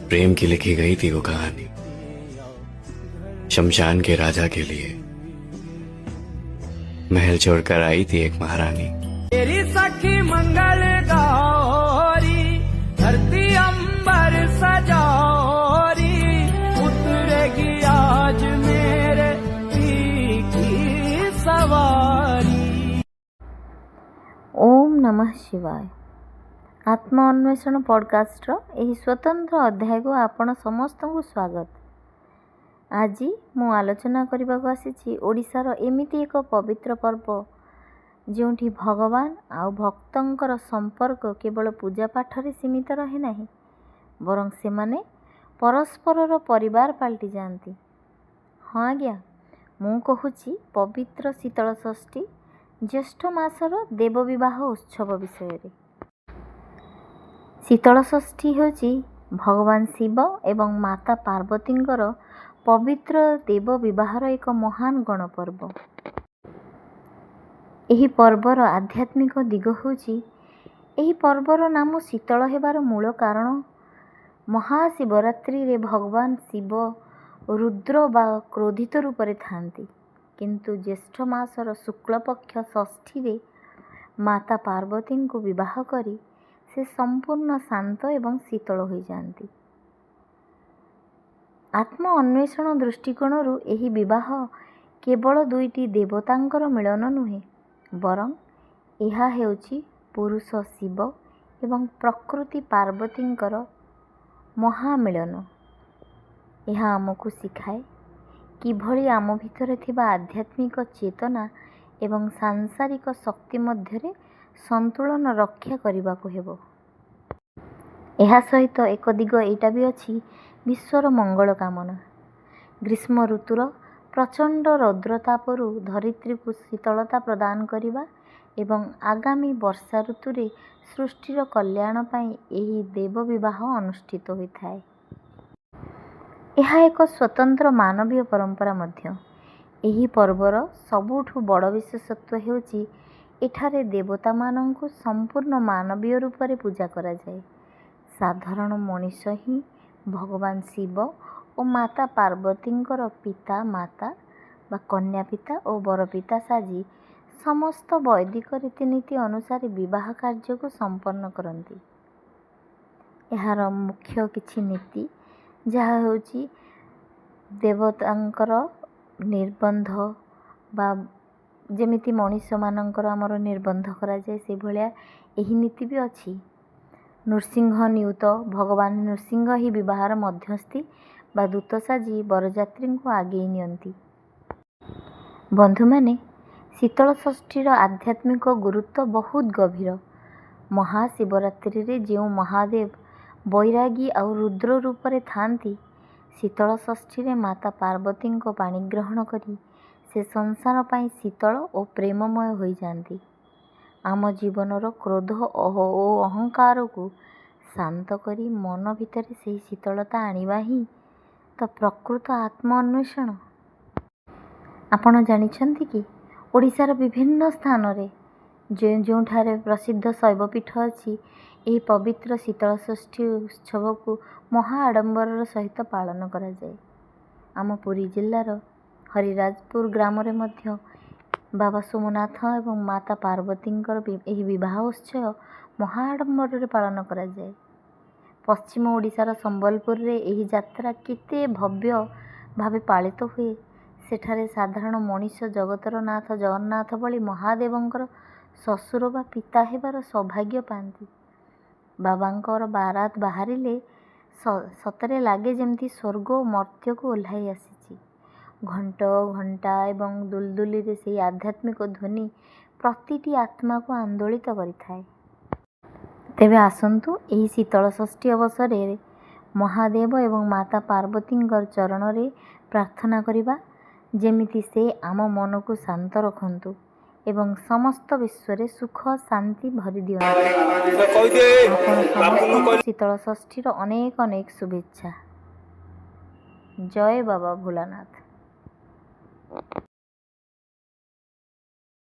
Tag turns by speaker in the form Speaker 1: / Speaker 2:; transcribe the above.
Speaker 1: प्रेम की लिखी गई थी वो कहानी, शमशान के राजा के लिए महल छोड़कर आई थी एक महारानी।
Speaker 2: तेरी सखी मंगल गौरी, धरती अंबर सजौरी, उतरेगी आज मेरे की सवारी।
Speaker 3: ओम नमः शिवाय। आत्म अन्वेषण पॉडकास्ट यही स्वतंत्र अध्याय को आपण समस्त को स्वागत। आज मु आलोचना करने को आसी ओडिशार एमिति एक पवित्र पर्व जोठी भगवान आ भक्तंकर संपर्क केवल पूजा पाठ रे सीमित रहे नहीं, बरं से माने परस्पर परिवार पलटि जाती। हाँ आज्ञा, मु कहूची पवित्र शीतल षष्ठी ज्येष्ठ मासर देव विवाह उत्सव विषय। शीतल षष्ठी होची भगवान शिव एवं माता पार्वतींकर पवित्र देव विवाहर एक महान गणपर्व। एही पर्वर आध्यात्मिक दिग होची, एही पर्वर नाम शीतल हेबार मूल कारण महाशिवरात्रि रे भगवान शिव रुद्र बा क्रोधित रूप रे थांती, किंतु ज्येष्ठ मासर शुक्ल पक्ष षष्ठी रे माता पार्वती को विवाह करी से संपूर्ण शांत एवं शीतल हो जाती। आत्म अन्वेषण दृष्टिकोणरू एही विवाह केवल दुईटी देवतांकर मिलन नुहे, बरं यह हेउची पुरुष शिव एवं प्रकृति पार्वतींकर महामिलन। यह आमको शिखाए किभली आम भितर थिबा आध्यात्मिक चेतना एवं सांसारिक शक्ति मध्यरे संतुलन रक्षा करने को हेबो। एहा सहित एक दिग एटा भी अछि विश्वर मंगल कामना। ग्रीष्म ऋतुर प्रचंड रौद्रतापरू धरित्री को शीतलता प्रदान करिबा एवं आगामी वर्षा ऋतु रे सृष्टिर कल्याण पाई एही देव विवाह अनुष्ठित होइथाय। यह एक स्वतंत्र मानवीय परंपरा मध्य। एही पर्वर सबुठु बड़ विशेषत्व हेउची एठारे देवता मानंकु संपूर्ण मानवीय रूप रे पूजा करा जाए। साधारण मनुष्य ही भगवान शिव और माता पार्वतींकर पिता माता बा कन्या पिता और बर पिता साजी समस्त वैदिक रीतिनीति अनुसार विवाह कार्य को संपन्न करती। यार मुख्य किछि नीति जहा होची देवतांकर निर्बंध बा जेमिति मनुष्य मानकर आमर निर्बंध करा जाए से भलिया एही नीति भी अछि। नृसिंह नियुत भगवान नृसिंह ही विवाहर मध्यस्थी बा दूत साजी बरजात्री को आगे नियंती। बंधु माने शीतल षष्ठीर आध्यात्मिक गुरुत्व बहुत गभीर। महाशिवरात्रि रे जो महादेव बैरागी और रुद्र रूप रे थांती, शीतल षष्ठी रे माता पार्वती को पाणी ग्रहण करी से संसार पाई शीतल और प्रेममय हो जाती। आम जीवनर क्रोध और अहंकार को शांत करी मन भितर से शीतलता आनिबा ही तो प्रकृत आत्म अन्वेषण। आपण जानिछंती कि ओडिशार विभिन्न स्थान रे जोठारे प्रसिद्ध शैवपीठ अछि, एही पवित्र शीतल षष्ठी उत्सव को महा आडंबर सहित पालन करा जाए। आम पुरी जिल्लार हरिराजपुर ग्राम रे मध्य बाबा सोमनाथ एवं माता पार्वतींकर एही विवाह उत्सव महाआडंबर रे पालन करा जाए। पश्चिम ओडिशार संबलपुर रे एही यात्रा केते भव्य भावे पालित हुए। सेठारे साधारण मनुष्य जगतर नाथ जगन्नाथ भली महादेवंकर ससुर बा पिता हेबार सौभाग्य पाती। बाबांकर बारात बाहरिले सतरे लागे जेमती स्वर्ग और मर्त्य को ओह्लाई आसीची। घंट घंटा एवं दुलदुली रे से आध्यात्मिक ध्वनि प्रतिटी आत्मा को आंदोलित करिथाए। तेबे आसंतु एही शीतल षष्ठी अवसर रे महादेव एवं माता पार्वतींकर चरण रे प्रार्थना करिबा जेमिति से आम मन को शांत रखंतु एवं समस्त विश्व रे सुख शांति भरी दियंतु। शीतल षष्ठीर अनेक अनेक शुभेच्छा। जय बाबा भोलानाथ।